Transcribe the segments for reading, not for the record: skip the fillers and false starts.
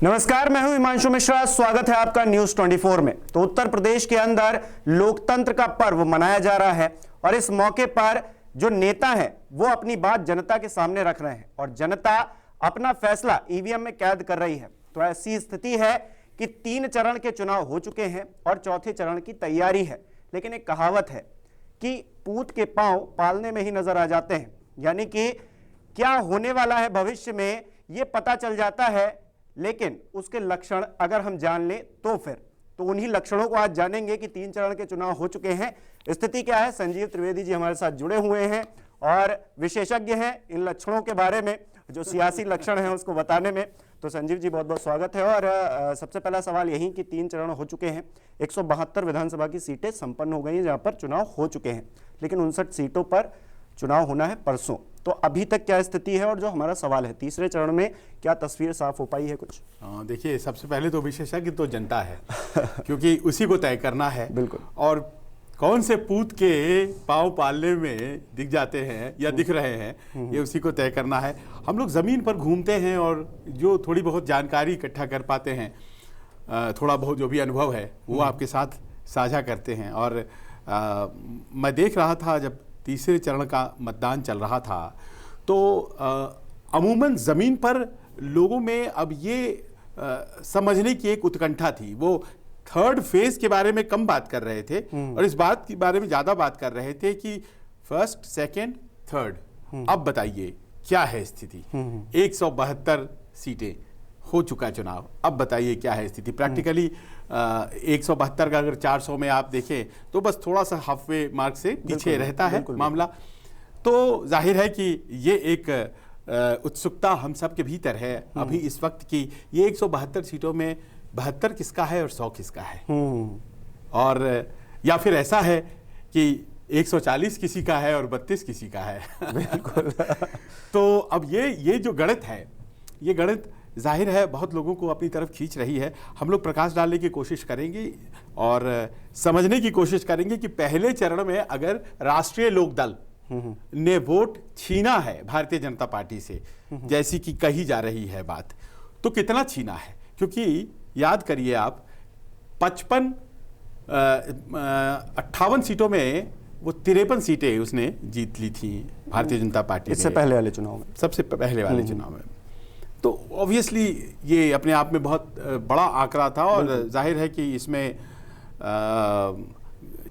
नमस्कार, मैं हूं हिमांशु मिश्रा। स्वागत है आपका न्यूज 24 में। तो उत्तर प्रदेश के अंदर लोकतंत्र का पर्व मनाया जा रहा है और इस मौके पर जो नेता हैं वो अपनी बात जनता के सामने रख रहे हैं और जनता अपना फैसला ईवीएम में कैद कर रही है। तो ऐसी स्थिति है कि 3 चरण के चुनाव हो चुके हैं और चौथे चरण की तैयारी है। लेकिन एक कहावत है कि पूत के पांव पालने में ही नजर आ जाते हैं, यानी कि क्या होने वाला है भविष्य में ये पता चल जाता है, लेकिन उसके लक्षण अगर हम जान लें तो उन्हीं लक्षणों को आज जानेंगे कि 3 चरण के चुनाव हो चुके हैं। स्थिति क्या है? संजीव त्रिवेदी जी हमारे साथ जुड़े हुए हैं और विशेषज्ञ हैं इन लक्षणों के बारे में, जो सियासी लक्षण हैं उसको बताने में। तो संजीव जी बहुत बहुत स्वागत है। और सबसे पहला सवाल यही कि 3 चरण हो चुके हैं, 172 विधानसभा की सीटें संपन्न हो गई हैं जहां पर चुनाव हो चुके हैं, लेकिन 59 सीटों पर चुनाव होना है परसों। तो अभी तक क्या स्थिति है और जो हमारा सवाल है तीसरे चरण में क्या तस्वीर साफ हो पाई है कुछ? देखिए, सबसे पहले तो विशेषज्ञ तो जनता है क्योंकि उसी को तय करना है। बिल्कुल। और कौन से पूत के पांव पालने में दिख जाते हैं या दिख रहे हैं, ये उसी को तय करना है। हम लोग ज़मीन पर घूमते हैं और जो थोड़ी बहुत जानकारी इकट्ठा कर पाते हैं, थोड़ा बहुत जो भी अनुभव है वो आपके साथ साझा करते हैं। और मैं देख रहा था जब तीसरे चरण का मतदान चल रहा था तो अमूमन ज़मीन पर लोगों में अब ये समझने की एक उत्कंठा थी। वो थर्ड फेज के बारे में कम बात कर रहे थे और इस बात के बारे में ज़्यादा बात कर रहे थे कि फर्स्ट, सेकंड, थर्ड, अब बताइए क्या है स्थिति। 172 सीटें हो चुका चुनाव, अब बताइए क्या है स्थिति। प्रैक्टिकली 172 का अगर 400 में आप देखें तो बस थोड़ा सा हाफवे मार्क से पीछे रहता है मामला। तो जाहिर है कि ये एक उत्सुकता हम सब के भीतर है अभी इस वक्त की ये 172 सीटों में 72 किसका है और 100 किसका है, और या फिर ऐसा है कि 140 किसी का है और 32 किसी का है। बिल्कुल। तो अब ये जो गणित है, ये गणित जाहिर है बहुत लोगों को अपनी तरफ खींच रही है। हम लोग प्रकाश डालने की कोशिश करेंगे और समझने की कोशिश करेंगे कि पहले चरण में अगर राष्ट्रीय लोकदल ने वोट छीना है भारतीय जनता पार्टी से, जैसी कि कही जा रही है बात, तो कितना छीना है। क्योंकि याद करिए आप 58 सीटों में वो 53 सीटें उसने जीत ली थी भारतीय जनता पार्टी इससे पहले वाले चुनाव में, सबसे पहले वाले चुनाव में। तो ऑब्वियसली ये अपने आप में बहुत बड़ा आंकड़ा था और जाहिर है कि इसमें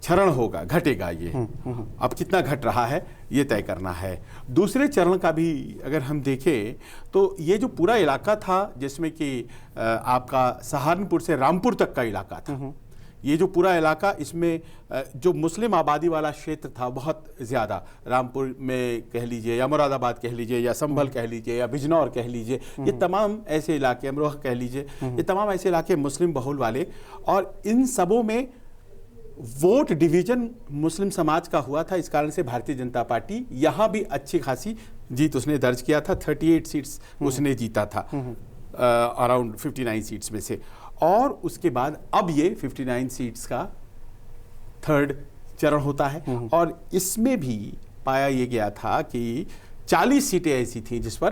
चरण होगा, घटेगा। ये अब कितना घट रहा है ये तय करना है। दूसरे चरण का भी अगर हम देखें तो ये जो पूरा इलाका था जिसमें कि आपका सहारनपुर से रामपुर तक का इलाका था, ये जो पूरा इलाका, इसमें जो मुस्लिम आबादी वाला क्षेत्र था बहुत ज़्यादा, रामपुर में कह लीजिए या मुरादाबाद कह लीजिए या संभल कह लीजिए या बिजनौर कह लीजिए, ये तमाम ऐसे इलाके, अमरोहा कह लीजिए, ये तमाम ऐसे इलाके मुस्लिम बहुल वाले, और इन सबों में वोट डिवीजन मुस्लिम समाज का हुआ था। इस कारण से भारतीय जनता पार्टी यहाँ भी अच्छी खासी जीत उसने दर्ज किया था। 38 सीट्स उसने जीता था अराउंड 59 सीट्स में से। और उसके बाद अब ये 59 सीट्स का थर्ड चरण होता है और इसमें भी पाया ये गया था कि 40 सीटें ऐसी थी जिस पर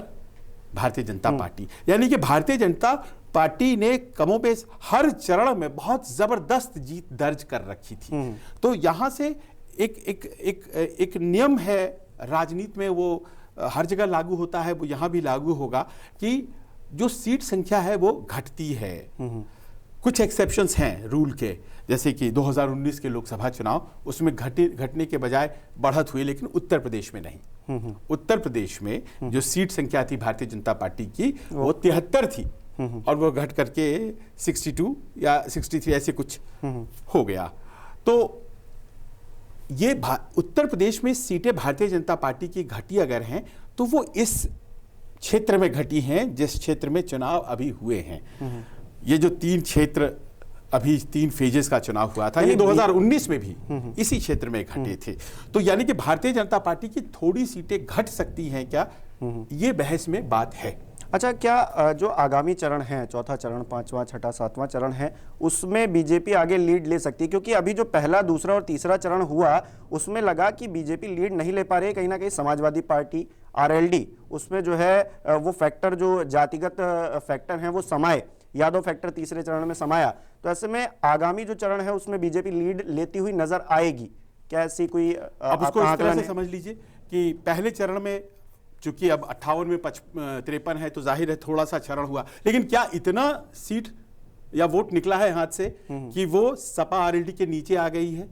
भारतीय जनता पार्टी, यानी कि भारतीय जनता पार्टी ने कमोबेश हर चरण में बहुत जबरदस्त जीत दर्ज कर रखी थी। तो यहां से एक नियम है राजनीति में, वो हर जगह लागू होता है, वो यहां भी लागू होगा कि जो सीट संख्या है वो घटती है। कुछ एक्सेप्शंस हैं रूल के, जैसे कि 2019 के लोकसभा चुनाव, उसमें घटने के बजाय बढ़त हुई, लेकिन उत्तर प्रदेश में नहीं। उत्तर प्रदेश में जो सीट संख्या थी भारतीय जनता पार्टी की वो 73 थी और वो घट करके 62 या 63 ऐसे कुछ हो गया। तो ये उत्तर प्रदेश में सीटें भारतीय जनता पार्टी की घटी अगर हैं तो वो इस क्षेत्र में घटी हैं जिस क्षेत्र में चुनाव अभी हुए हैं। ये जो 3 क्षेत्र, अभी 3 फेजेस का चुनाव हुआ था, ये 2019 में भी इसी क्षेत्र में घटे थे। तो यानी कि भारतीय जनता पार्टी की थोड़ी सीटें घट सकती हैं क्या, ये बहस में बात है। अच्छा, क्या जो आगामी चरण है, चौथा चरण, 5वां, 6वां, 7वां चरण है, उसमें बीजेपी आगे लीड ले सकती है? क्योंकि अभी जो पहला, दूसरा और तीसरा चरण हुआ उसमें लगा कि बीजेपी लीड नहीं ले पा रही है। कहीं ना कहीं समाजवादी पार्टी, RLD, उसमें जो है वो फैक्टर, जो जातिगत फैक्टर हैं वो समाये, यादव फैक्टर तीसरे चरण में समाया। तो ऐसे में आगामी जो चरण है उसमें बीजेपी लीड लेती हुई नजर आएगी क्या? ऐसी कोई अब उसको इस तरह से समझ लीजिए कि पहले चरण में चूंकि अब 58 में 53 है तो जाहिर है थोड़ा सा चरण हुआ, लेकिन क्या इतना सीट या वोट निकला है हाथ से कि वो सपा आरएलडी के नीचे आ गई है?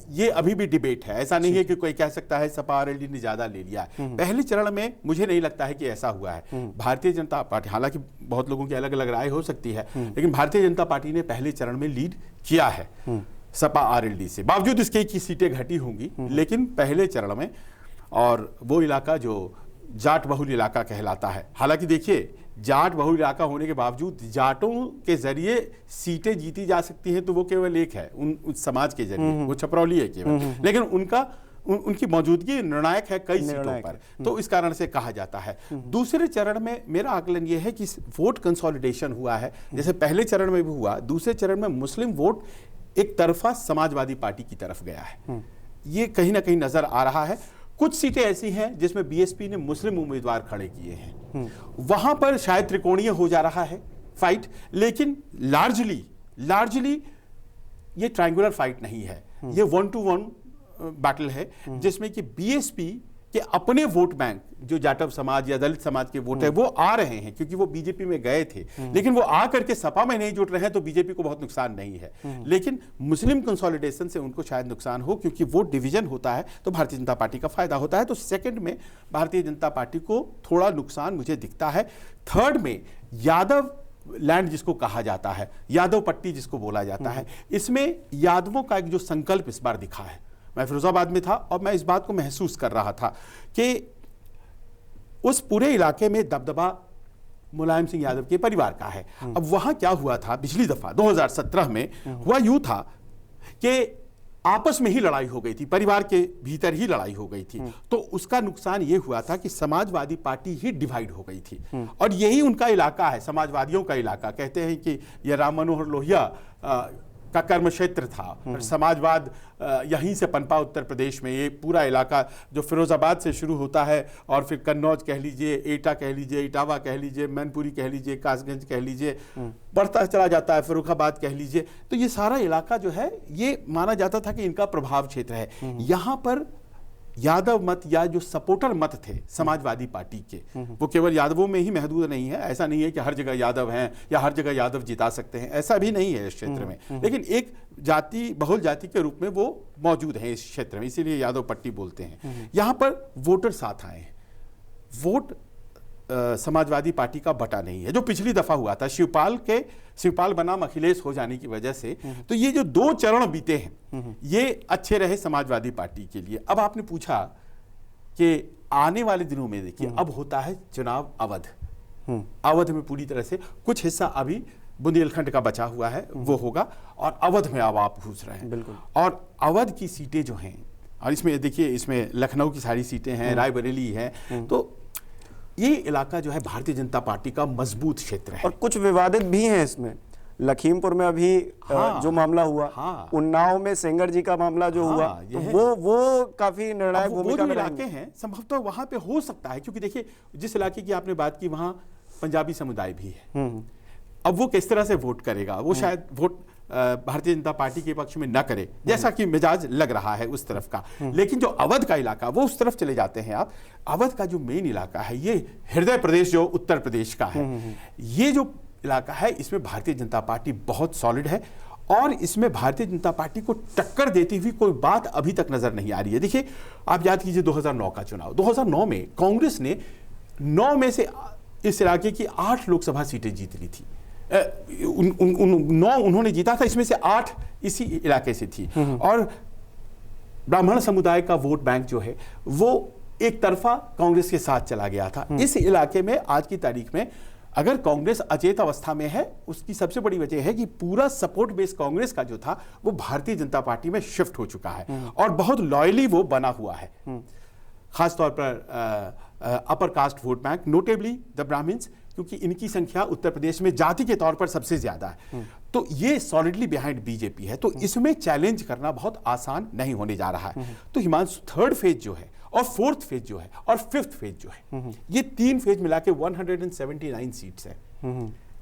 ये अभी भी डिबेट है। ऐसा नहीं है कि कोई कह सकता है सपा आरएलडी ने ज्यादा ले लिया है। पहले चरण में मुझे नहीं लगता है कि ऐसा हुआ है। भारतीय जनता पार्टी, हालांकि बहुत लोगों की अलग अलग राय हो सकती है, लेकिन भारतीय जनता पार्टी ने पहले चरण में लीड किया है सपा आरएलडी से, बावजूद इसके की सीटें घटी होंगी, लेकिन पहले चरण में। और वो इलाका जो जाट बहुल इलाका कहलाता है, हालांकि देखिए जाट बहुल इलाका होने के बावजूद जाटों के जरिए सीटें जीती जा सकती हैं तो वो केवल एक है उस समाज के जरिए, वो छपरौली है केवल, लेकिन उनकी मौजूदगी निर्णायक है कई सीटों पर, तो इस कारण से कहा जाता है। दूसरे चरण में मेरा आकलन यह है कि वोट कंसोलिडेशन हुआ है, जैसे पहले चरण में भी हुआ। दूसरे चरण में मुस्लिम वोट एक तरफा समाजवादी पार्टी की तरफ गया है, ये कहीं ना कहीं नजर आ रहा है। कुछ सीटें ऐसी हैं जिसमें बीएसपी ने मुस्लिम उम्मीदवार खड़े किए हैं, वहां पर शायद त्रिकोणीय हो जा रहा है फाइट, लेकिन लार्जली ये ट्रायंगुलर फाइट नहीं है, ये 1-to-1 बैटल है, जिसमें कि बीएसपी के अपने वोट बैंक जो जाटव समाज या दलित समाज के वोट है वो आ रहे हैं, क्योंकि वो बीजेपी में गए थे, लेकिन वो आकर के सपा में नहीं जुट रहे हैं, तो बीजेपी को बहुत नुकसान नहीं है। लेकिन मुस्लिम कंसोलिडेशन से उनको शायद नुकसान हो, क्योंकि वोट डिवीजन होता है तो भारतीय जनता पार्टी का फायदा होता है। तो सेकंड में भारतीय जनता पार्टी को थोड़ा नुकसान मुझे दिखता है। थर्ड में यादव लैंड जिसको कहा जाता है, यादव पट्टी जिसको बोला जाता है, इसमें यादवों का एक जो संकल्प इस बार दिखा है। मैं फिरोजाबाद में था और मैं इस बात को महसूस कर रहा था कि उस पूरे इलाके में दबदबा मुलायम सिंह यादव के परिवार का है। अब वहां क्या हुआ था पिछली दफा 2017 में, हुआ यूं था कि आपस में ही लड़ाई हो गई थी, परिवार के भीतर ही लड़ाई हो गई थी, तो उसका नुकसान यह हुआ था कि समाजवादी पार्टी ही डिवाइड हो गई थी, और यही उनका इलाका है, समाजवादियों का इलाका। कहते हैं कि यह राम मनोहर लोहिया का कर्म क्षेत्र था, और समाजवाद यहीं से पनपा उत्तर प्रदेश में। ये पूरा इलाका जो फिरोजाबाद से शुरू होता है और फिर कन्नौज कह लीजिए, एटा कह लीजिए, इटावा कह लीजिए, मैनपुरी कह लीजिए, कासगंज कह लीजिए, बढ़ता चला जाता है, फर्रुखाबाद कह लीजिए, तो ये सारा इलाका जो है ये माना जाता था कि इनका प्रभाव क्षेत्र है। यहाँ पर यादव मत या जो सपोर्टर मत थे समाजवादी पार्टी के, वो केवल यादवों में ही महदूद नहीं है। ऐसा नहीं है कि हर जगह यादव हैं या हर जगह यादव जिता सकते हैं, ऐसा भी नहीं है इस क्षेत्र में, लेकिन एक जाति, बहुल जाति के रूप में वो मौजूद है इस क्षेत्र में, इसीलिए यादव पट्टी बोलते हैं। यहाँ पर वोटर साथ आए हैं, वोट समाजवादी पार्टी का बटा नहीं है, जो पिछली दफा हुआ था शिवपाल बनाम अखिलेश हो जाने की वजह से। तो ये जो 2 चरण बीते हैं ये अच्छे रहे समाजवादी पार्टी के लिए। अब आपने पूछा कि आने वाले दिनों में देखिए अब होता है चुनाव अवध में पूरी तरह से कुछ हिस्सा अभी बुंदेलखंड का बचा हुआ है वो होगा, और अवध में अब आप घुस रहे हैं। बिल्कुल। और अवध की सीटें जो हैं, और इसमें देखिए इसमें लखनऊ की सारी सीटें हैं, रायबरेली है, तो ये इलाका जो है भारतीय जनता पार्टी का मजबूत क्षेत्र है। और कुछ विवादित भी हैं इसमें। लखीमपुर में अभी जो मामला हुआ, उन्नाव में सेंगर जी का मामला जो हुआ, तो वो काफी निर्णायक भूमिका में इलाके हैं, संभवतः वहां पे हो सकता है, क्योंकि देखिए जिस इलाके की आपने बात की वहां पंजाबी समुदाय भी है। अब वो किस तरह से वोट करेगा, वो शायद वोट भारतीय जनता पार्टी के पक्ष में न करे, जैसा कि मिजाज लग रहा है उस तरफ का। लेकिन जो अवध का इलाका, वो उस तरफ चले जाते हैं आप, अवध का जो मेन इलाका है, ये हृदय प्रदेश जो उत्तर प्रदेश का है, ये जो इलाका है इसमें भारतीय जनता पार्टी बहुत सॉलिड है, और इसमें भारतीय जनता पार्टी को टक्कर देती हुई कोई बात अभी तक नजर नहीं आ रही है। देखिए आप याद कीजिए 2009 का चुनाव, 2009 में कांग्रेस ने 9 में से इस इलाके की 8 लोकसभा सीटें जीत ली थी। 9 उन्होंने जीता था, इसमें से 8 इसी इलाके से थी, और ब्राह्मण समुदाय का वोट बैंक जो है वो एक तरफा कांग्रेस के साथ चला गया था। इस इलाके में आज की तारीख में अगर कांग्रेस अचेत अवस्था में है, उसकी सबसे बड़ी वजह है कि पूरा सपोर्ट बेस कांग्रेस का जो था वो भारतीय जनता पार्टी में शिफ्ट हो चुका है, और बहुत लॉयली वो बना हुआ है, खासतौर पर upper caste vote bank, notably the Brahmins, क्योंकि इनकी संख्या उत्तर प्रदेश में जाति के तौर पर सबसे ज्यादा है। तो ये सॉलिडली बिहाइंड बीजेपी है, तो इसमें चैलेंज करना बहुत आसान नहीं होने जा रहा है। तो हिमांशु थर्ड फेज जो है, और फोर्थ फेज जो है और फिफ्थ फेज जो है, ये 3 फेज मिला के 179 सीट्स है,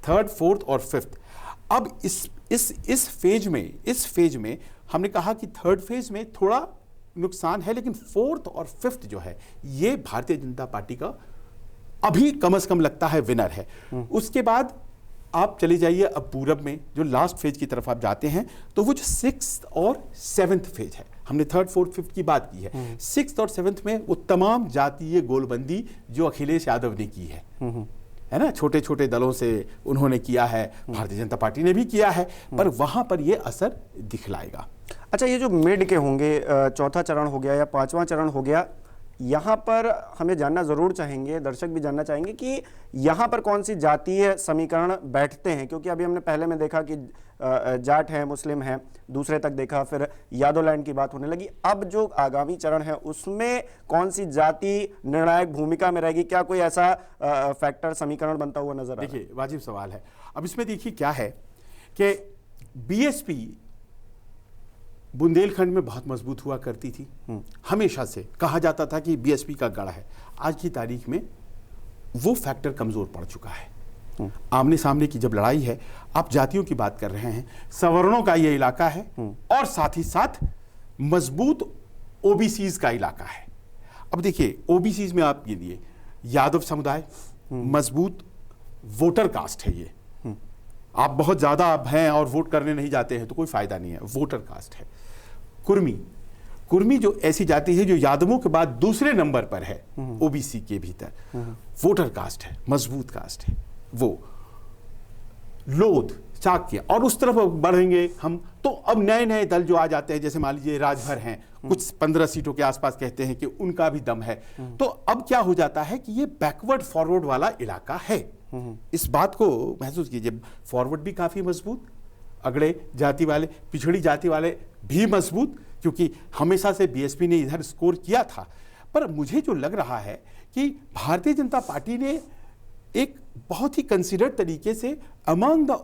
थर्ड, फोर्थ और फिफ्थ। अब इस फेज में हमने कहा कि थर्ड फेज में थोड़ा नुकसान है, लेकिन फोर्थ और फिफ्थ जो है ये भारतीय जनता पार्टी का अभी कम से कम लगता है विनर है। उसके बाद आप चले जाइए अब पूरब में, जो लास्ट फेज की तरफ आप जाते हैं, तो वो जो 6th और 7th फेज है, हमने थर्ड, फोर्थ, फिफ्थ की बात की है, 6th और 7th में वो तमाम जातीय गोलबंदी जो अखिलेश यादव ने की है ना, छोटे छोटे दलों से उन्होंने किया है, भारतीय जनता पार्टी ने भी किया है, पर वहां पर ये असर दिखलाएगा। अच्छा, ये जो मिड के होंगे, चौथा चरण हो गया या 5वां चरण हो गया, यहाँ पर हमें जानना ज़रूर चाहेंगे, दर्शक भी जानना चाहेंगे कि यहाँ पर कौन सी जातीय समीकरण बैठते हैं, क्योंकि अभी हमने पहले में देखा कि जाट है, मुस्लिम है, दूसरे तक देखा, फिर यादवलैंड की बात होने लगी। अब जो आगामी चरण है उसमें कौन सी जाति निर्णायक भूमिका में रहेगी, क्या कोई ऐसा फैक्टर समीकरण बनता हुआ नजर आ रहा है? देखिए, वाजिब सवाल है। अब इसमें देखिए क्या है कि बीएसपी बुंदेलखंड में बहुत मजबूत हुआ करती थी, हमेशा से कहा जाता था कि बीएसपी का गढ़ है। आज की तारीख में वो फैक्टर कमजोर पड़ चुका है। आमने सामने की जब लड़ाई है, आप जातियों की बात कर रहे हैं, सवर्णों का ये इलाका है और साथ ही साथ मजबूत ओबीसीज का इलाका है। अब देखिए, ओबीसीज में आप गिनिए, यादव समुदाय मजबूत वोटर कास्ट है, ये आप बहुत ज्यादा आप हैं और वोट करने नहीं जाते हैं तो कोई फायदा नहीं है, वोटर कास्ट है। कुर्मी जो ऐसी जाति है जो यादवों के बाद दूसरे नंबर पर है ओबीसी के भीतर, वोटर कास्ट है, मजबूत कास्ट है वो। लोध, चाक्य, और उस तरफ बढ़ेंगे हम तो अब नए नए दल जो आ जाते हैं, जैसे मान लीजिए राजभर हैं, कुछ 15 सीटों के आसपास कहते हैं कि उनका भी दम है। तो अब क्या हो जाता है कि ये बैकवर्ड फॉरवर्ड वाला इलाका है। इस बात को महसूस कीजिए, फॉरवर्ड भी काफी मजबूत, अगड़े जाति वाले, पिछड़ी जाति वाले भी मजबूत, क्योंकि हमेशा से बीएसपी ने इधर स्कोर किया था। पर मुझे जो लग रहा है कि भारतीय जनता पार्टी ने एक बहुत ही कंसिडर्ड तरीके से among the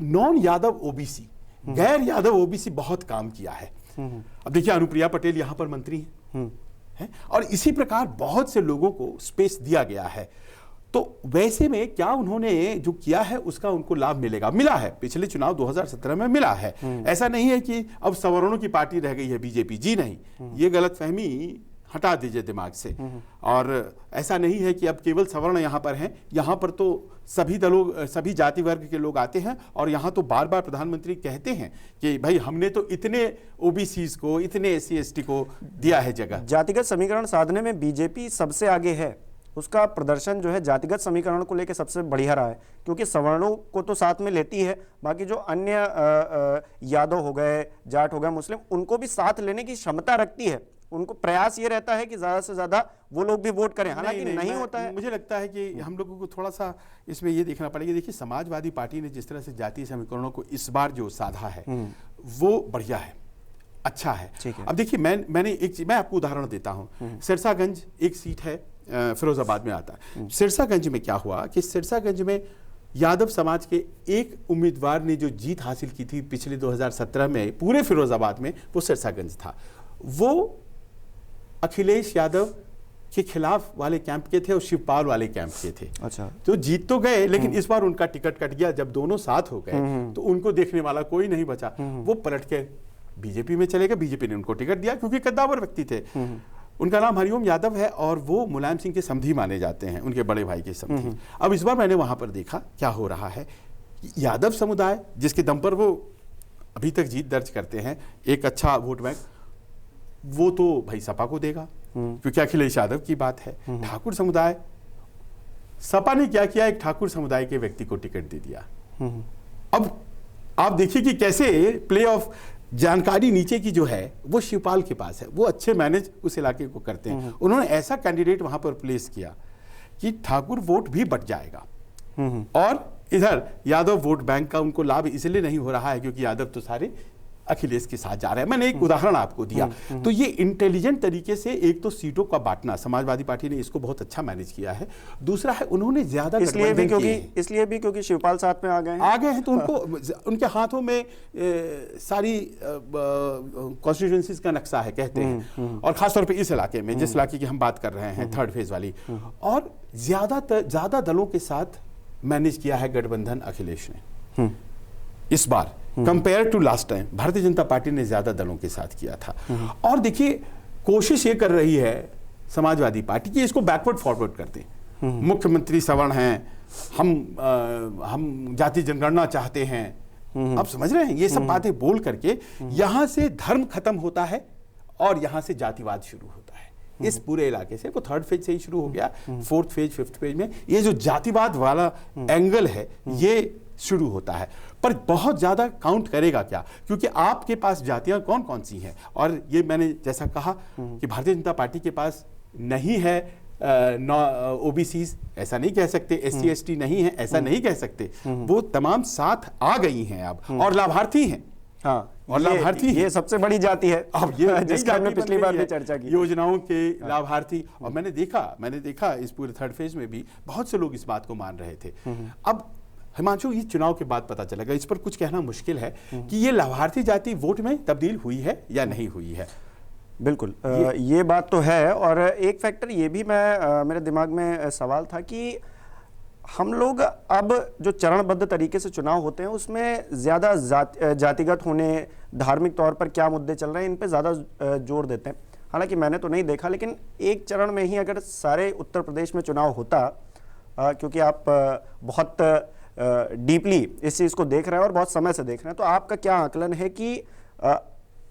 non Yadav OBC, गैर यादव ओबीसी बहुत काम किया है। अब देखिए, अनुप्रिया पटेल यहां पर मंत्री हैं, और इसी प्रकार बहुत से लोगों को स्पेस दिया गया है। तो वैसे में क्या उन्होंने जो किया है उसका उनको लाभ मिला है, पिछले चुनाव 2017 में मिला है। ऐसा नहीं है कि अब सवर्णों की पार्टी रह गई है बीजेपी, जी नहीं, ये गलतफहमी हटा दीजिए दिमाग से। और ऐसा नहीं है कि अब केवल सवर्ण यहाँ पर हैं, यहाँ पर तो सभी दलों, सभी जाति वर्ग के लोग आते हैं, और यहाँ तो बार बार प्रधानमंत्री कहते हैं कि भाई हमने तो इतने ओबीसीज को, इतने एससी एसटी को दिया है जगह। जातिगत समीकरण साधने में बीजेपी सबसे आगे है, उसका प्रदर्शन जो है जातिगत समीकरण को लेकर सबसे बढ़िया रहा है, क्योंकि सवर्णों को तो साथ में लेती है, बाकी जो अन्य यादव हो गए, जाट हो गए, मुस्लिम, उनको भी साथ लेने की क्षमता रखती है। उनको प्रयास ये रहता है कि ज्यादा से ज्यादा वो लोग भी वोट करें, हालांकि नहीं होता है। मुझे लगता है कि हम लोगों को थोड़ा सा इसमें ये देखना पड़ेगा। देखिए, समाजवादी पार्टी ने जिस तरह से जातीय समीकरणों को इस बार जो साधा है वो बढ़िया है, अच्छा है। अब देखिए, मैं आपको उदाहरण देता हूँ। सिरसागंज एक सीट है, फिरोजाबाद में आता है। सिरसागंज में क्या हुआ कि सिरसागंज में यादव समाज के एक उम्मीदवार ने जो जीत हासिल की थी पिछले 2017 में पूरे फिरोजाबाद में, वो सिरसागंज था। वो अखिलेश यादव के खिलाफ वाले कैंप के थे और शिवपाल वाले कैंप के थे। अच्छा, तो जीत तो गए, लेकिन इस बार उनका टिकट कट गया। जब दोनों साथ हो गए तो उनको देखने वाला कोई नहीं बचा, वो पलट के बीजेपी में चले गए। बीजेपी ने उनको टिकट दिया क्योंकि कद्दावर व्यक्ति थे। उनका नाम हरिओम यादव है और वो मुलायम सिंह के समधी माने जाते हैं, उनके बड़े भाई के समधी। अब इस बार मैंने वहां पर देखा क्या हो रहा है। यादव समुदाय जिसके दम पर वो अभी तक जीत दर्ज करते हैं, एक अच्छा वोट बैंक, वो तो भाई सपा को देगा क्योंकि अखिलेश यादव की बात है। ठाकुर समुदाय, सपा ने क्या किया, एक ठाकुर समुदाय के व्यक्ति को टिकट दे दिया। अब आप देखिए कि कैसे प्ले ऑफ जानकारी नीचे की जो है वो शिवपाल के पास है, वो अच्छे मैनेज उस इलाके को करते हैं। उन्होंने ऐसा कैंडिडेट वहां पर प्लेस किया कि ठाकुर वोट भी बट जाएगा, और इधर यादव वोट बैंक का उनको लाभ इसलिए नहीं हो रहा है क्योंकि यादव तो सारे अखिलेश के साथ जा रहे हैं। मैंने एक उदाहरण आपको दिया। तो ये इंटेलिजेंट तरीके से एक तो सीटों का बांटना, समाजवादी पार्टी ने इसको बहुत अच्छा मैनेज किया है। दूसरा है उन्होंने ज्यादा इसलिए भी क्योंकि शिवपाल साथ में आ गए हैं तो उनको उनके हाथों में सारी कॉन्स्टिट्यूएंसीज का नक्शा है कहते हैं, और खासतौर पे इस इलाके में, जिस इलाके की हम बात कर रहे हैं, थर्ड फेज वाली, और ज्यादा दलों के साथ मैनेज किया है गठबंधन अखिलेश ने इस बार compare to last time. Bharatiya Janata party ने ज्यादा दलों के साथ किया था। और देखिए कोशिश ये कर रही है समाजवादी पार्टी की इसको बैकवर्ड फॉरवर्ड करते हैं। मुख्यमंत्री सवर्ण हैं, हम जाति जनगणना चाहते हैं, आप समझ रहे हैं, ये सब बातें बोल करके यहां से धर्म खत्म होता है और यहां से जातिवाद शुरू होता है। इस पूरे इलाके से वो थर्ड फेज से ही शुरू हो गया, फोर्थ फेज फिफ्थ फेज में ये जो जातिवाद वाला एंगल है ये शुरू होता है। पर बहुत ज्यादा काउंट करेगा क्या, क्योंकि आपके पास जातियां कौन कौन सी हैं, और ये मैंने जैसा कहा कि भारतीय जनता पार्टी के पास नहीं है ओबीसीज, ऐसा नहीं कह सकते, एससी एसटी नहीं है ऐसा नहीं कह सकते, वो तमाम साथ आ गई हैं अब, और लाभार्थी हैं। हाँ, और लाभार्थी ये सबसे बड़ी जाति है अब ये जिसका हमने पिछली बार भी चर्चा की, योजनाओं के लाभार्थी। और मैंने देखा इस पूरे थर्ड फेज में भी बहुत से लोग इस बात को मान रहे थे। अब हिमांशु, ये चुनाव के बाद पता चलेगा, इस पर कुछ कहना मुश्किल है कि ये लाभार्थी जाति वोट में तब्दील हुई है या नहीं हुई है। बिल्कुल, ये बात तो है। और एक फैक्टर ये भी मेरे दिमाग में सवाल था कि हम लोग अब जो चरणबद्ध तरीके से चुनाव होते हैं उसमें ज़्यादा जातिगत होने, धार्मिक तौर पर क्या मुद्दे चल रहे हैं, इन पे ज़्यादा जोर देते हैं। हालांकि मैंने तो नहीं देखा, लेकिन एक चरण में ही अगर सारे उत्तर प्रदेश में चुनाव होता, क्योंकि आप बहुत डीपली इस चीज़ को देख रहे हैं और बहुत समय से देख रहे हैं, तो आपका क्या आकलन है कि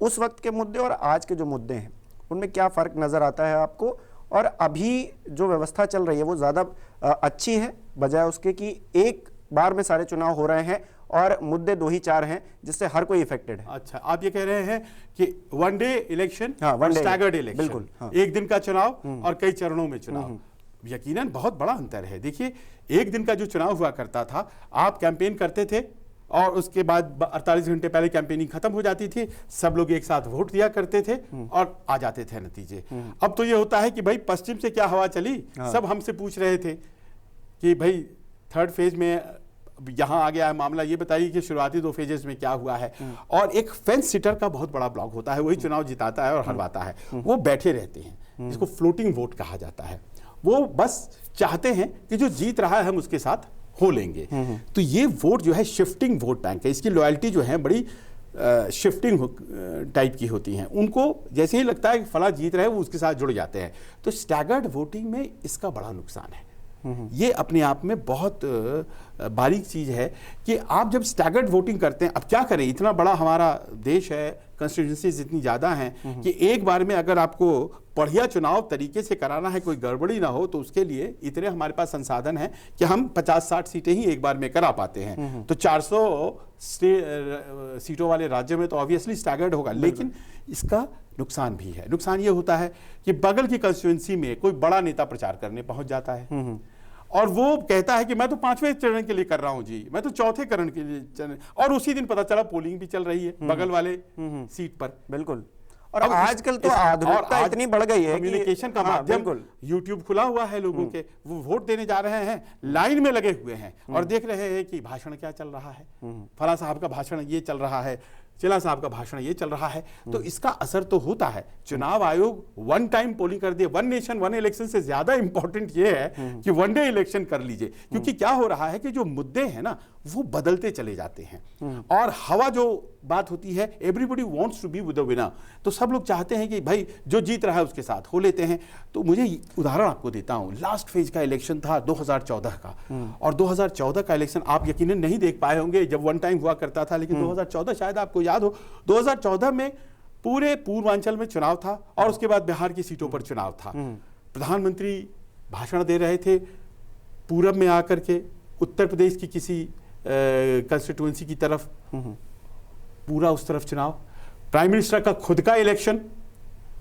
उस वक्त के मुद्दे और आज के जो मुद्दे हैं उनमें क्या फ़र्क नज़र आता है आपको, और अभी जो व्यवस्था चल रही है वो ज़्यादा अच्छी है बजाय उसके कि एक बार में सारे चुनाव हो रहे हैं और मुद्दे 2 ही 4 हैं जिससे हर कोई इफेक्टेड है? अच्छा, आप ये कह रहे हैं कि one day election, staggered election, बिल्कुल, हाँ। एक दिन का चुनाव और कई चरणों में चुनाव, यकीनन बहुत बड़ा अंतर है। देखिए, एक दिन का जो चुनाव हुआ करता था, आप कैंपेन करते थे और उसके बाद 48 घंटे पहले कैंपेनिंग खत्म हो जाती थी, सब लोग एक साथ वोट दिया करते थे और आ जाते थे नतीजे। अब तो ये होता है कि भाई पश्चिम से क्या हवा चली, सब हमसे पूछ रहे थे कि भाई थर्ड फेज में यहां आ गया है मामला, ये बताइए कि शुरुआती 2 फेजेस में क्या हुआ है। और एक फेंस सिटर का बहुत बड़ा ब्लॉक होता है, वही चुनाव जिताता है और हरवाता है, वो बैठे रहते हैं, जिसको फ्लोटिंग वोट कहा जाता है। वो बस चाहते हैं कि जो जीत रहा है हम उसके साथ हो लेंगे। तो ये वोट जो है शिफ्टिंग वोट बैंक है, इसकी लॉयल्टी जो है बड़ी शिफ्टिंग टाइप की होती हैं। उनको जैसे ही लगता है कि फला जीत रहे वो उसके साथ जुड़ जाते हैं। तो स्टैगर्ड वोटिंग में इसका बड़ा नुकसान है। ये अपने आप में बहुत बारीक चीज है कि आप जब स्टैगर्ड वोटिंग करते हैं, अब क्या करें, इतना बड़ा हमारा देश है, कंस्टिट्यूंसीज इतनी ज्यादा हैं कि एक बार में अगर आपको बढ़िया चुनाव तरीके से कराना है, कोई गड़बड़ी ना हो, तो उसके लिए इतने हमारे पास संसाधन हैं कि हम 50-60 सीटें ही एक बार में करा पाते हैं। तो 400 सीटों वाले राज्य में तो ऑब्वियसली स्टैगर्ड होगा, लेकिन इसका नुकसान भी है। नुकसान ये होता है कि बगल की कंस्टिट्यूंसी में कोई बड़ा नेता प्रचार करने पहुंच जाता है और वो कहता है कि मैं तो 5वें चरण के लिए कर रहा हूं जी, मैं तो 4थे चरण के लिए, और उसी दिन पता चला पोलिंग भी चल रही है बगल वाले सीट पर। बिल्कुल। और आजकल तो आधुनिकता इतनी बढ़ गई है, कम्युनिकेशन का माध्यम, यूट्यूब खुला हुआ है लोगों के, वो वोट देने जा रहे हैं, लाइन में लगे हुए हैं और देख रहे हैं कि भाषण क्या चल रहा है, फला साहब का भाषण ये चल रहा है, चिला साहब का भाषण ये चल रहा है। तो इसका असर तो होता है। चुनाव आयोग वन टाइम पोलिंग कर दिए, वन नेशन वन इलेक्शन से ज्यादा इंपॉर्टेंट ये है कि वन डे इलेक्शन कर लीजिए, क्योंकि क्या हो रहा है कि जो मुद्दे हैं ना वो बदलते चले जाते हैं और हवा जो बात होती है, everybody wants to be with the winner, तो सब लोग चाहते हैं कि भाई जो जीत रहा है उसके साथ हो लेते हैं। तो मुझे उदाहरण आपको देता हूं, लास्ट फेज का इलेक्शन था 2014 का, और 2014 का इलेक्शन आप यकीनन नहीं देख पाए होंगे जब वन टाइम हुआ करता था, लेकिन 2014 शायद आपको याद हो, 2014 में पूरे पूर्वांचल में चुनाव था और उसके बाद बिहार की सीटों पर चुनाव था। प्रधानमंत्री भाषण दे रहे थे पूरब में आकर के, उत्तर प्रदेश की किसी कंस्टिट्यूएंसी की तरफ, पूरा उस तरफ चुनाव, प्राइम मिनिस्टर का खुद का इलेक्शन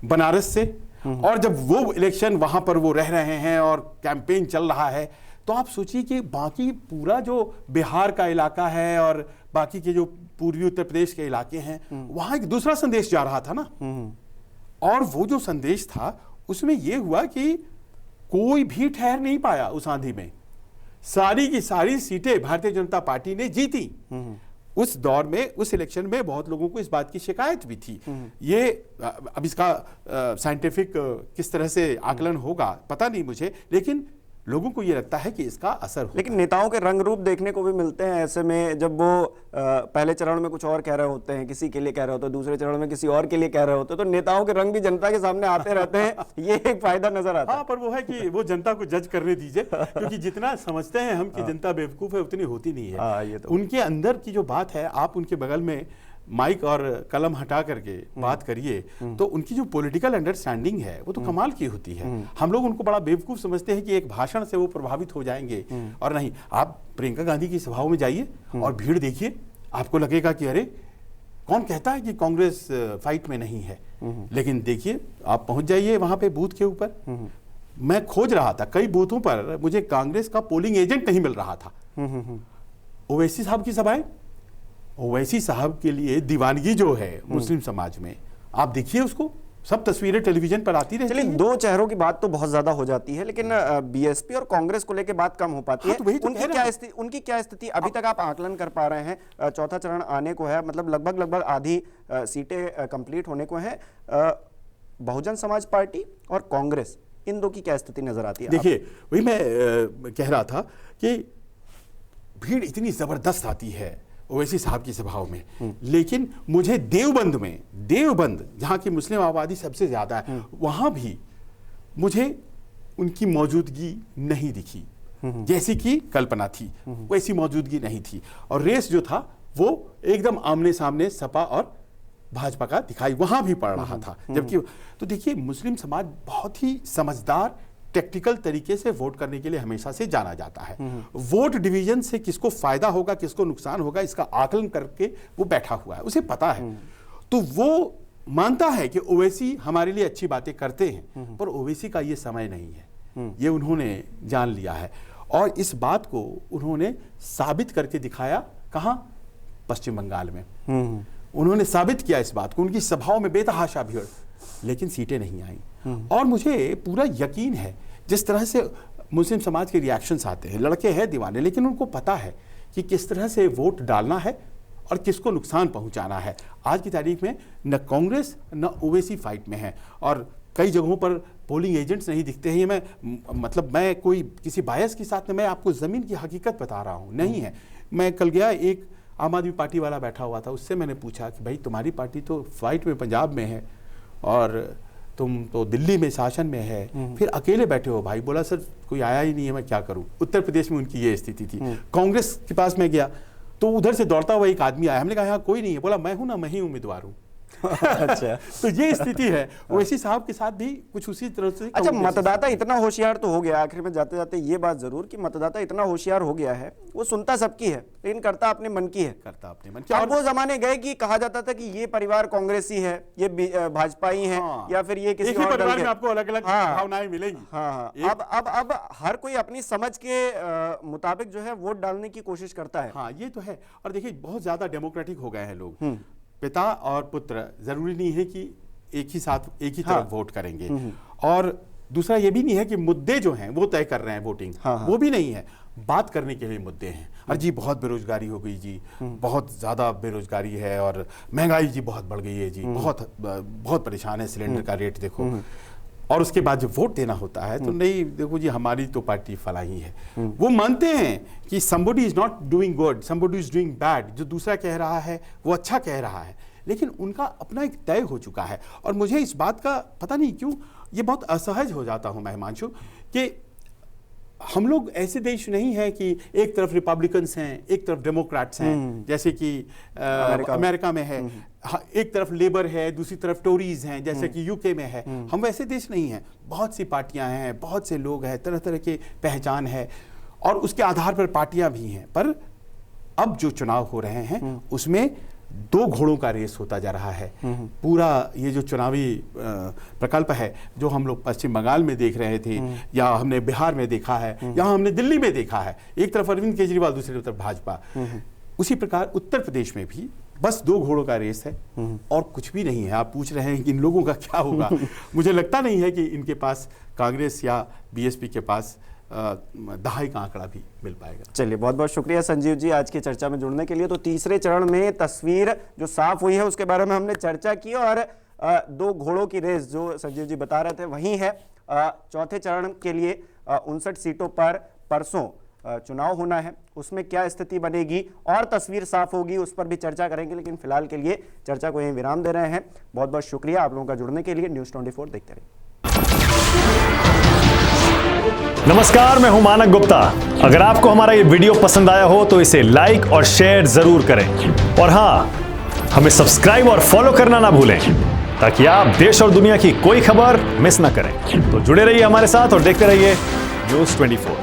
बनारस से, और जब वो इलेक्शन वहां पर वो रह रहे हैं और कैंपेन चल रहा है, तो आप सोचिए कि बाकी पूरा जो बिहार का इलाका है और बाकी के जो पूर्वी उत्तर प्रदेश के इलाके हैं, वहां एक दूसरा संदेश जा रहा था ना। और वो जो संदेश था उसमें यह हुआ कि कोई भी ठहर नहीं पाया उस आंधी में। सारी की सारी सीटें भारतीय जनता पार्टी ने जीती। उस दौर में, उस इलेक्शन में बहुत लोगों को इस बात की शिकायत भी थी। ये अब इसका साइंटिफिक किस तरह से आकलन होगा पता नहीं मुझे, लेकिन लोगों को ये लगता है कि इसका असर होगा। लेकिन नेताओं के रंग रूप देखने को भी मिलते हैं ऐसे में, जब वो पहले चरण में कुछ और कह रहे होते हैं, किसी के लिए कह रहे होते हैं, दूसरे चरण में किसी और के लिए कह रहे होते हैं, तो नेताओं के रंग भी जनता के सामने आते रहते हैं। ये एक फायदा नजर आता है। हाँ, पर वो है कि वो जनता को जज करने दीजिए, क्योंकि जितना समझते हैं हम कि जनता बेवकूफ है उतनी होती नहीं है। ये तो उनके अंदर की जो बात है, आप उनके बगल में माइक और कलम हटा करके बात करिए तो उनकी जो पॉलिटिकल अंडरस्टैंडिंग है वो तो कमाल की होती है। हम लोग उनको बड़ा बेवकूफ समझते हैं कि एक भाषण से वो प्रभावित हो जाएंगे, और नहीं। आप प्रियंका गांधी की सभाओं में जाइए और भीड़ देखिए, आपको लगेगा कि अरे कौन कहता है कि कांग्रेस फाइट में नहीं है। लेकिन देखिए, आप पहुंच जाइए वहां पे बूथ के ऊपर। मैं खोज रहा था कई बूथों पर, मुझे कांग्रेस का पोलिंग एजेंट नहीं मिल रहा था। ओवैसी साहब की सभाएं, ओवैसी साहब के लिए दीवानगी जो है मुस्लिम समाज में, आप देखिए उसको, सब तस्वीरें टेलीविजन पर आती रहती हैं। दो चेहरों की बात तो बहुत ज्यादा हो जाती है, लेकिन बीएसपी और कांग्रेस को लेकर बात कम हो पाती है। तो उनकी क्या स्थिति अभी तक आप आकलन कर पा रहे हैं? चौथा चरण आने को है, मतलब लगभग आधी सीटें कंप्लीट होने को है। बहुजन समाज पार्टी और कांग्रेस, इन दो की क्या स्थिति नजर आती है? देखिए, वही मैं कह रहा था कि भीड़ इतनी जबरदस्त आती है ओवैसी साहब की सभाओं में, लेकिन मुझे देवबंद जहां की मुस्लिम आबादी सबसे ज्यादा है, वहां भी मुझे उनकी मौजूदगी नहीं दिखी। जैसी कि कल्पना थी वैसी मौजूदगी नहीं थी, और रेस जो था वो एकदम आमने सामने सपा और भाजपा का दिखाई वहां भी पड़ रहा था। जबकि तो देखिए, मुस्लिम समाज बहुत ही समझदार, टेक्निकल तरीके से वोट करने के लिए हमेशा से जाना जाता है। वोट डिवीजन से किसको फायदा होगा, किसको नुकसान होगा, इसका आकलन करके वो बैठा हुआ है, उसे पता है। तो वो मानता है कि ओवैसी हमारे लिए अच्छी बातें करते हैं, पर ओवैसी का ये समय नहीं है, ये उन्होंने जान लिया है। और इस बात को उन्होंने साबित करके दिखाया। कहां? पश्चिम बंगाल में उन्होंने साबित किया इस बात को। उनकी सभाओं में बेतहाशा भीड़, लेकिन सीटें नहीं आई। और मुझे पूरा यकीन है, जिस तरह से मुस्लिम समाज के रिएक्शंस आते हैं, लड़के हैं दीवाने, लेकिन उनको पता है कि किस तरह से वोट डालना है और किसको नुकसान पहुंचाना है। आज की तारीख में न कांग्रेस न ओवैसी फाइट में है, और कई जगहों पर पोलिंग एजेंट्स नहीं दिखते हैं। मैं कोई किसी बायस के साथ में, मैं आपको जमीन की हकीकत बता रहा हूं, नहीं है। मैं कल गया, एक आम आदमी पार्टी वाला बैठा हुआ था, उससे मैंने पूछा कि भाई तुम्हारी पार्टी तो फाइट में पंजाब में है और तुम तो दिल्ली में शासन में है, फिर अकेले बैठे हो भाई। बोला सर कोई आया ही नहीं है, मैं क्या करूं। उत्तर प्रदेश में उनकी ये स्थिति थी। कांग्रेस के पास मैं गया तो उधर से दौड़ता हुआ एक आदमी आया, हमने कहा यहाँ कोई नहीं है। बोला मैं हूं ना, मैं ही उम्मीदवार हूं। अच्छा, तो ये स्थिति है। ओवैसी साहब के साथ भी कुछ उसी तरह से। अच्छा, मतदाता इतना होशियार तो हो गया, आखिर में जाते जाते ये बात जरूर कि मतदाता इतना होशियार हो गया है, वो सुनता सबकी है लेकिन करता अपने मन की है। करता अपने मन की। अब वो जमाने गए कि कहा जाता था कि ये परिवार कांग्रेसी है, ये भाजपाई है, या फिर ये किसी और परिवार में आपको अलग-अलग भावनाएं मिलेंगी। अब हर कोई अपनी समझ के मुताबिक जो है वोट डालने की कोशिश करता है। हाँ, ये तो है। और देखिए, बहुत ज्यादा डेमोक्रेटिक हो गए हैं लोग। पिता और पुत्र जरूरी नहीं है कि एक ही तरफ वोट करेंगे। और दूसरा ये भी नहीं है कि मुद्दे जो हैं वो तय कर रहे हैं वोटिंग, वो भी नहीं है। बात करने के लिए मुद्दे हैं। और जी बहुत बेरोजगारी हो गई जी, बहुत ज्यादा बेरोजगारी है, और महंगाई जी बहुत बढ़ गई है जी, बहुत परेशान है, सिलेंडर का रेट देखो। और उसके बाद जब वोट देना होता है तो नहीं, देखो जी हमारी तो पार्टी फला ही है। वो मानते हैं कि somebody is not doing good, somebody is doing bad। जो दूसरा कह रहा है वो अच्छा कह रहा है, लेकिन उनका अपना एक तय हो चुका है। और मुझे इस बात का पता नहीं क्यों ये बहुत असहज हो जाता हूं मैं, हिमांशु, कि हम लोग ऐसे देश नहीं है कि एक तरफ रिपब्लिकन्स हैं, एक तरफ डेमोक्रेट्स हैं, जैसे कि अमेरिका में है। एक तरफ लेबर है, दूसरी तरफ टोरीज हैं, जैसे कि यूके में है। हम वैसे देश नहीं हैं। बहुत सी पार्टियां हैं, बहुत से लोग हैं, तरह तरह के पहचान है, और उसके आधार पर पार्टियां भी हैं। पर अब जो चुनाव हो रहे हैं उसमें दो घोड़ों का रेस होता जा रहा है। पूरा ये जो चुनावी प्रकल्प है जो हम लोग पश्चिम बंगाल में देख रहे थे, या हमने बिहार में देखा है, या हमने दिल्ली में देखा है, एक तरफ अरविंद केजरीवाल दूसरी तरफ भाजपा, उसी प्रकार उत्तर प्रदेश में भी बस दो घोड़ों का रेस है और कुछ भी नहीं है। आप पूछ रहे हैं कि इन लोगों का क्या होगा। मुझे लगता नहीं है कि इनके पास कांग्रेस या बीएसपी के पास दहाई का आंकड़ा भी मिल पाएगा। चलिए, बहुत बहुत शुक्रिया संजीव जी आज की चर्चा में जुड़ने के लिए। तो तीसरे चरण में तस्वीर जो साफ हुई है उसके बारे में हमने चर्चा की, और दो घोड़ों की रेस जो संजीव जी बता रहे थे वही है। चौथे चरण के लिए 59 सीटों पर परसों चुनाव होना है, उसमें क्या स्थिति बनेगी और तस्वीर साफ होगी उस पर भी चर्चा करेंगे, लेकिन फिलहाल के लिए चर्चा को यहीं विराम दे रहे हैं। बहुत बहुत शुक्रिया आप लोगों का जुड़ने के लिए। न्यूज़ 24 देखते रहिए। नमस्कार, मैं हूं मानक गुप्ता। अगर आपको हमारा ये वीडियो पसंद आया हो तो इसे लाइक और शेयर जरूर करें, और हां, हमें सब्सक्राइब और फॉलो करना ना भूलें ताकि आप देश और दुनिया की कोई खबर मिस ना करें। तो जुड़े रहिए हमारे साथ और देखते रहिए न्यूज़ 24।